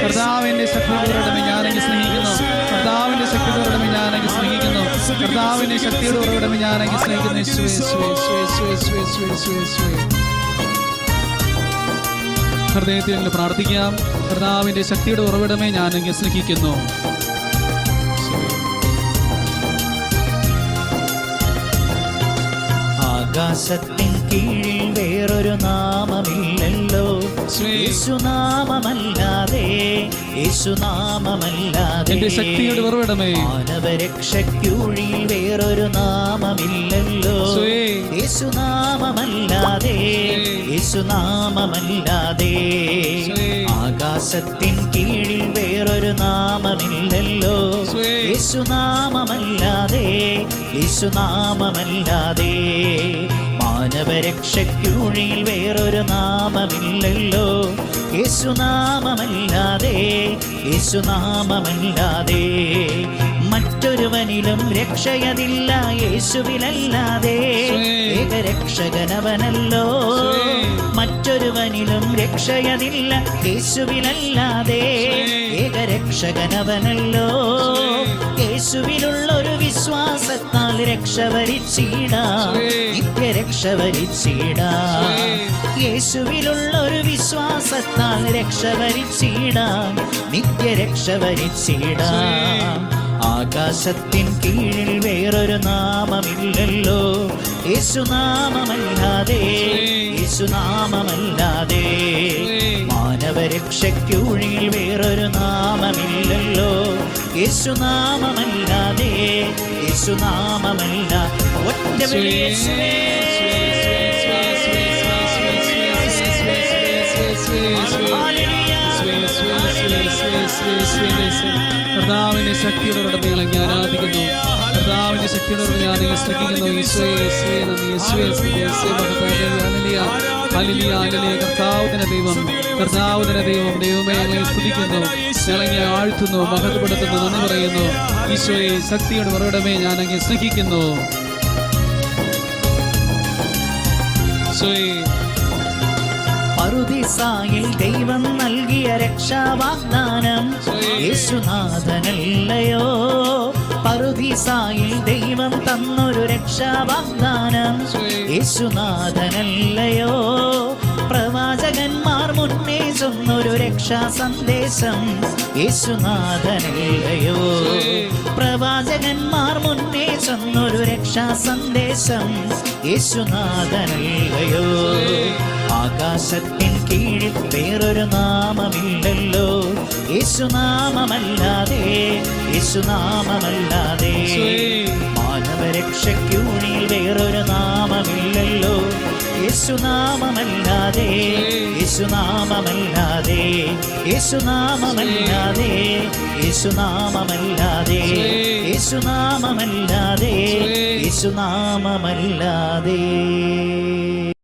കർത്താവിന്റെ ശക്തിയോടെ ഞാനെങ്കിൽ സ്നേഹിക്കുന്നു. കർത്താവിന്റെ ശക്തിയോടെ ഞാനെങ്കിൽ സ്നേഹിക്കുന്നു. കർത്താവിന്റെ ശക്തിയുടെ ഉറവിടമേ ഞാനെങ്കിൽ സ്നേഹിക്കുന്നു. ഹൃദയത്തിൽ പ്രാർത്ഥിക്കാം. കർത്താവിന്റെ ശക്തിയുടെ ഉറവിടമേ ഞാനെങ്കിൽ സ്നേഹിക്കുന്നു. ആകാശത്തിൻ കീഴിൽ വേറൊരു നാമമില്ലല്ലോ, യേശുനാമമല്ലാതെ, യേശുനാമമല്ലാതെ. എന്റെ ശക്തിയുടെ ഉറവിടമേ, മാനവരക്ഷയ്ക്കുള്ളിൽ വേറൊരു നാമമില്ലല്ലോ, യേശുനാമമല്ലാതെ, യേശുനാമമല്ലാതെ. ആകാശത്തിൻ കീഴിൽ വേറൊരു നാമമില്ലല്ലോ, യേശുനാമമല്ലാതെ, യേശുനാമമല്ലാതെ. മാനവരക്ഷയ്ക്കുള്ളിൽ വേറൊരു നാമമില്ലല്ലോ, യേശുനാമമല്ലാതെ, യേശുനാമമല്ലാതെ. മറ്റൊരുവനിലും രക്ഷയതില്ല യേശുവിലല്ലാതെ, ഏകരക്ഷകനവനല്ലോ. മറ്റൊരുവനിലും രക്ഷയതില്ല യേശുവിലല്ലാതെ, ഏകരക്ഷകനവനല്ലോ. യേശുവിലുള്ളൊരു വിശ്വാസത്താൽ രക്ഷ വരിച്ചിടാം, നിത്യരക്ഷ വരിച്ചിടാം. യേശുവിലുള്ളൊരു വിശ്വാസത്താൽ രക്ഷ വരിച്ചിടാം, നിത്യരക്ഷ വരിച്ചിടാം. ആകാശത്തിൻ കീഴിൽ വേറൊരു നാമമില്ലല്ലോ, യേശുനാമമല്ലാതെ, യേശുനാമമല്ലാതെ. മാനവരക്ഷയ്ക്കുള്ളിൽ വേറൊരു നാമമില്ലല്ലോ, യേശുനാമമല്ലാതെ, യേശുനാമമല്ല. ഒറ്റ യേശുവേ. കർത്താവിന്റെ ശക്തിയുടെ ഉറവിടമേ ഞാൻ ആരാധിക്കുന്നു. കർത്താവിന്റെ ശക്തിയുടെ ഉറവിടമേ ഞാൻ സ്തുതിക്കുന്നു. കർത്താവിന്റെ ദൈവം, കർത്താവിന്റെ ദൈവം, ദൈവമേ ഞങ്ങളെ സ്തുതിക്കുന്നു, ഞങ്ങളെ ആഴ്ത്തുന്നു, മഹത്വപ്പെടുത്തുന്നു, നന്ദി പറയുന്നു. ഈശോയെ, ശക്തിയുടെ ഉറവിടമേ ഞാൻ അങ്ങ് സ്നേഹിക്കുന്നു. പറുദീസായിൽ ദൈവം നൽകിയ രക്ഷാവാഗ്ദാനം യേശുനാഥനല്ലയോ. പറുദീസായിൽ ദൈവം തന്നൊരു രക്ഷാവാഗ്ദാനം യേശുനാഥനല്ലയോ. പ്രവാചകന്മാർ മുന്നേ ചൊന്നൊരു രക്ഷാ സന്ദേശം യേശുനാഥനല്ലയോ. പ്രവാചകന്മാർ മുന്നേ ചൊന്നൊരു രക്ഷാ സന്ദേശം യേശുനാഥനല്ലയോ. ആകാശത്തിൻ കീഴിൽ വേറൊരു നാമമില്ലല്ലോ, യേശുനാമമല്ലാതെ, യേശുനാമമല്ലാതെ. മാനവരക്ഷയ്ക്കുള്ളിൽ വേറൊരു നാമമില്ലല്ലോ, യേശുനാമമല്ലാതെ, യേശുനാമമല്ലാതെ. യേശുനാമമല്ലാതെ, യേശുനാമമല്ലാതെ. യേശുനാമമല്ലാതെ, യേശുനാമമല്ലാതെ.